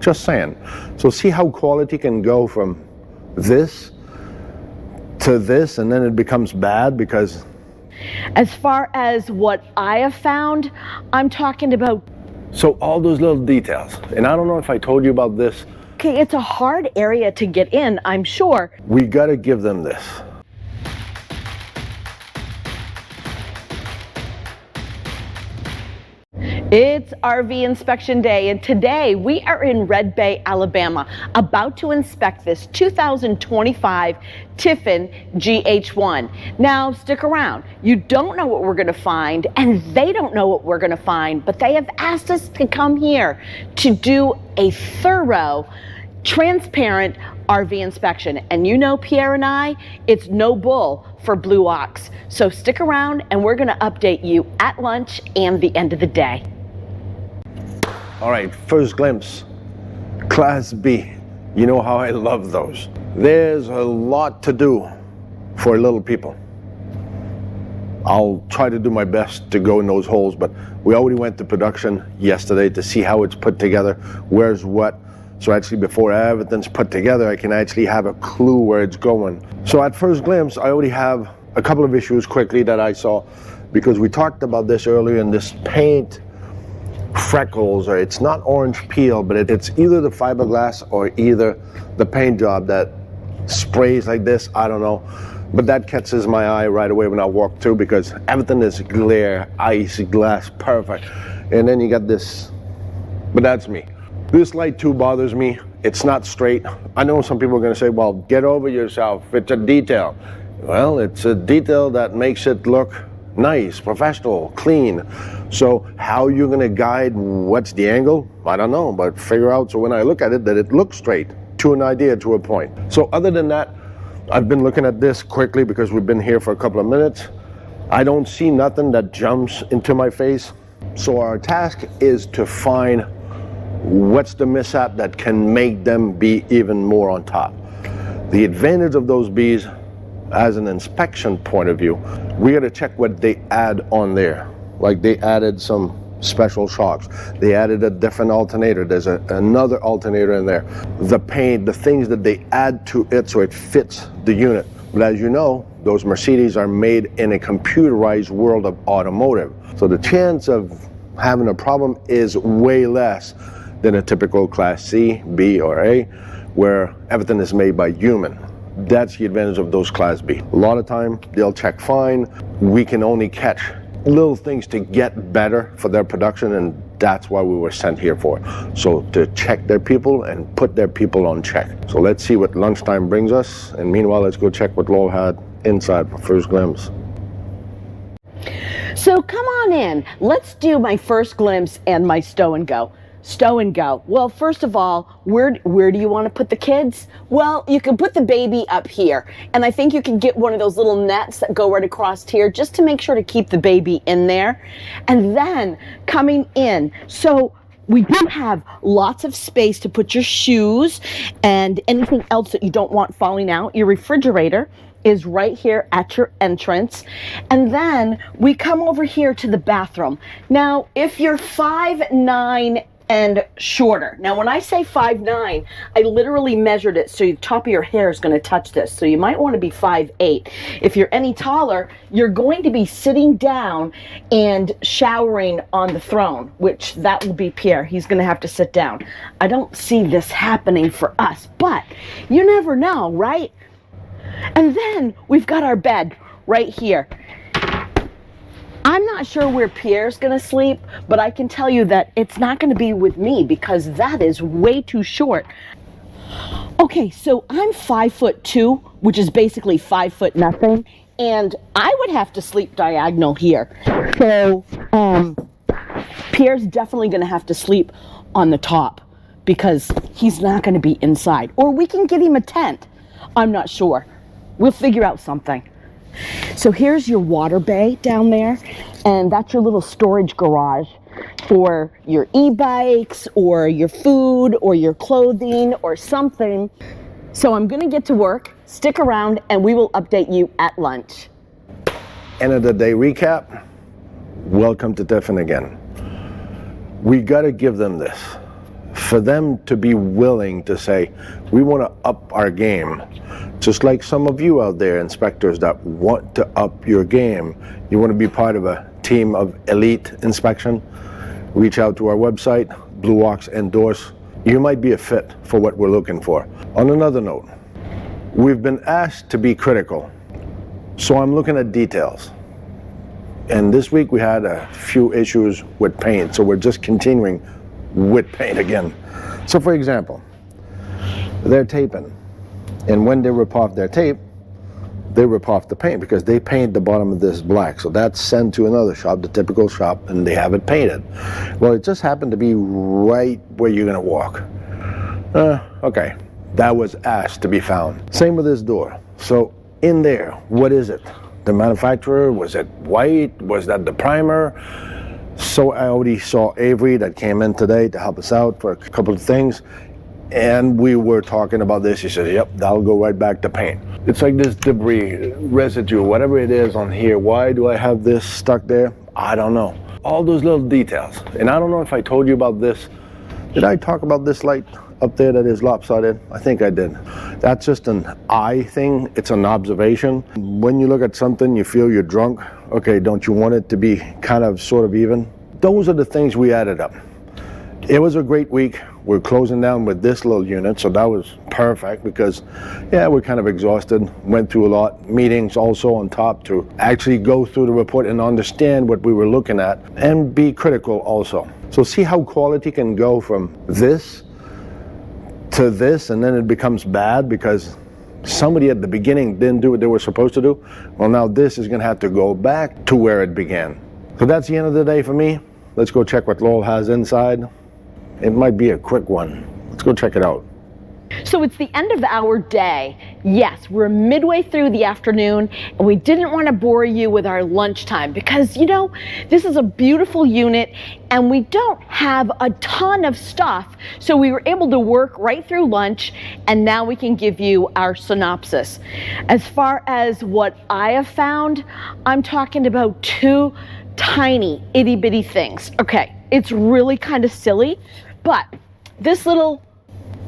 Just saying. So see how quality can go from this to this, and then it becomes bad because... As far as what I have found, I'm talking about... So all those little details, and I don't know if I told you about this. Okay, it's a hard area to get in, I'm sure. We gotta give them this. It's RV inspection day, and today we are in Red Bay, Alabama, about to inspect this 2025 Tiffin GH1. Now stick around. You don't know what we're going to find, and they don't know what we're going to find, but they have asked us to come here to do a thorough, transparent RV inspection. And you know, Pierre and I, it's no bull for Blue Ox. So stick around, and we're going to update you at lunch and the end of the day. All right, first glimpse, Class B. You know how I love those. There's a lot to do for little people. I'll try to do my best to go in those holes, but we already went to production yesterday to see how it's put together, where's what. So actually before everything's put together, I can actually have a clue where it's going. So at first glimpse, I already have a couple of issues quickly that I saw, because we talked about this earlier in this paint freckles, or it's not orange peel, but it's either the fiberglass or either the paint job that sprays like this, I don't know. But that catches my eye right away when I walk through, because everything is glare, ice, glass, perfect. And then you got this, but that's me. This light too bothers me. It's not straight. I know some people are gonna say, well, get over yourself, it's a detail. Well, it's a detail that makes it look nice, professional, clean. So how you're gonna guide what's the angle? I don't know, but figure out so when I look at it that it looks straight to an idea, to a point. So other than that, I've been looking at this quickly because we've been here for a couple of minutes. I don't see nothing that jumps into my face. So our task is to find what's the mishap that can make them be even more on top. The advantage of those bees, as an inspection point of view, we got to check what they add on there. Like they added some special shocks, they added a different alternator, there's another alternator in there, the paint, the things that they add to it so it fits the unit. But as you know, those Mercedes are made in a computerized world of automotive, so the chance of having a problem is way less than a typical Class C, B, or A, where everything is made by human. That's the advantage of those Class B. A lot of time they'll check fine. We can only catch little things to get better for their production, and that's why we were sent here for. So to check their people and put their people on check. So let's see what lunchtime brings us, and meanwhile let's go check what Lowell had inside for first glimpse. So come on in. Let's do my first glimpse and my stow and go. Stow and go. Well, first of all, where do you want to put the kids? Well, you can put the baby up here, and I think you can get one of those little nets that go right across here just to make sure to keep the baby in there. And then coming in, so we do have lots of space to put your shoes and anything else that you don't want falling out. Your refrigerator is right here at your entrance. And then we come over here to the bathroom. Now, if you're 5'9" and shorter. Now, when I say 5'9", I literally measured it so the top of your hair is going to touch this. So you might want to be 5'8". If you're any taller, you're going to be sitting down and showering on the throne, which that will be Pierre. He's going to have to sit down. I don't see this happening for us, but you never know, right? And then we've got our bed right here. I'm not sure where Pierre's gonna sleep, but I can tell you that it's not gonna be with me because that is way too short. Okay, so I'm 5'2", which is basically 5 foot nothing, and I would have to sleep diagonal here. So Pierre's definitely gonna have to sleep on the top because he's not gonna be inside. Or we can get him a tent. I'm not sure. We'll figure out something. So here's your water bay down there, and that's your little storage garage for your e-bikes or your food or your clothing or something. So I'm gonna get to work. Stick around and we will update you at lunch. End of the day recap. Welcome to Tiffin again. We gotta give them this. for them to be willing to say, we want to up our game, just like some of you out there, inspectors, that want to up your game. You want to be part of a team of elite inspection, reach out to our website, Blue Ox Endorse. You might be a fit for what we're looking for. On another note, we've been asked to be critical, so I'm looking at details. And this week we had a few issues with paint, so we're just continuing with paint again. So for example, they're taping, and when they rip off their tape, they rip off the paint because they paint the bottom of this black. So that's sent to another shop, the typical shop, and they have it painted. Well, it just happened to be right where you're gonna walk. Okay, that was asked to be found. Same with this door. So in there, what is it? The manufacturer, was it white? Was that the primer? So I already saw Avery that came in today to help us out for a couple of things. And we were talking about this. He says, yep, that'll go right back to paint. It's like this debris, residue, whatever it is on here. Why do I have this stuck there? I don't know. All those little details. And I don't know if I told you about this. Did I talk about this light up there that is lopsided? I think I did. That's just an eye thing. It's an observation. When you look at something, you feel you're drunk. Okay, don't you want it to be kind of sort of even? Those are the things we added up. It was a great week. We're closing down with this little unit, so that was perfect because, yeah, we're kind of exhausted. Went through a lot. Meetings also on top to actually go through the report and understand what we were looking at and be critical also. So see how quality can go from this to this, and then it becomes bad because somebody at the beginning didn't do what they were supposed to do. Well, now this is going to have to go back to where it began. So that's the end of the day for me. Let's go check what Lowell has inside. It might be a quick one. Let's go check it out. So it's the end of our day. Yes, we're midway through the afternoon, and we didn't want to bore you with our lunchtime because, you know, this is a beautiful unit and we don't have a ton of stuff. So we were able to work right through lunch, and now we can give you our synopsis. As far as what I have found, I'm talking about two tiny itty bitty things. Okay, it's really kind of silly, but this little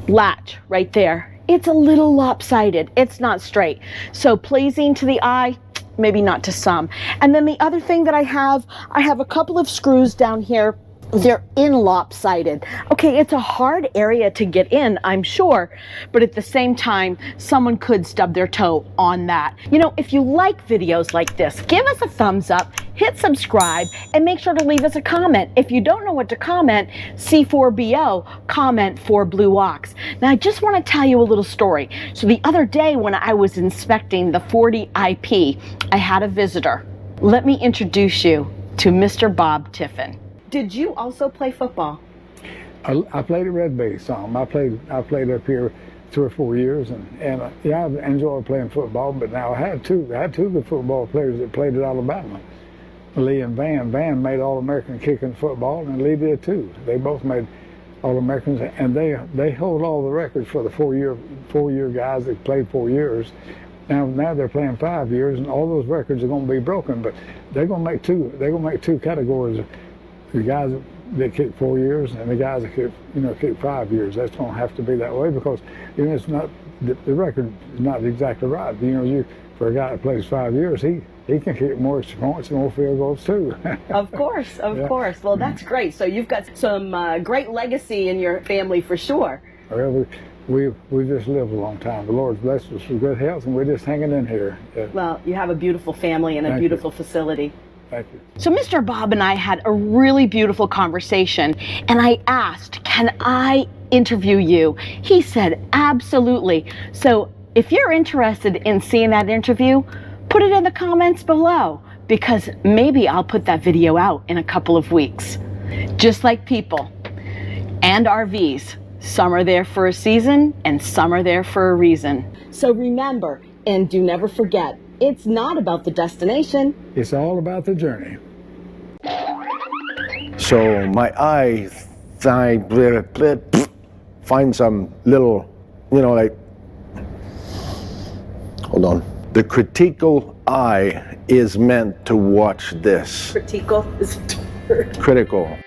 latch right there, it's a little lopsided. It's not straight. So pleasing to the eye, maybe not to some. And then the other thing that I have a couple of screws down here. They're in lopsided. Okay, it's a hard area to get in, I'm sure, but at the same time, someone could stub their toe on that. You know, if you like videos like this, give us a thumbs up, hit subscribe, and make sure to leave us a comment. If you don't know what to comment, C4BO, comment for Blue Ox. Now, I just want to tell you a little story. So the other day when I was inspecting the 40 IP, I had a visitor. Let me introduce you to Mr. Bob Tiffin. Did you also play football? I played at Red Bay some. I played up here 3 or 4 years, and yeah, I enjoyed playing football. But now I had two good football players that played at Alabama, Lee and Van. Van made All-American kicking football, and Lee did too. They both made All-Americans, and they hold all the records for the four year guys that played 4 years. Now they're playing 5 years, and all those records are going to be broken. But they're going to make two categories. The guys that kick 4 years and the guys that kick 5 years. That's going to have to be that way because it's not the record is not exactly right. For a guy that plays 5 years, he can kick more points and more field goals too. Of course. Well, that's great. So you've got some great legacy in your family for sure. Well, we just lived a long time. The Lord's blessed us with good health, and we're just hanging in here. Well, you have a beautiful family and a beautiful facility. Thank you. So Mr. Bob and I had a really beautiful conversation, and I asked, can I interview you? He said, absolutely. So if you're interested in seeing that interview, put it in the comments below, because maybe I'll put that video out in a couple of weeks. Just like people and RVs, some are there for a season and some are there for a reason. So remember, and do never forget, it's not about the destination. It's all about the journey. So my eye find some little, like, hold on. The critical eye is meant to watch this. Critical is a word. Critical.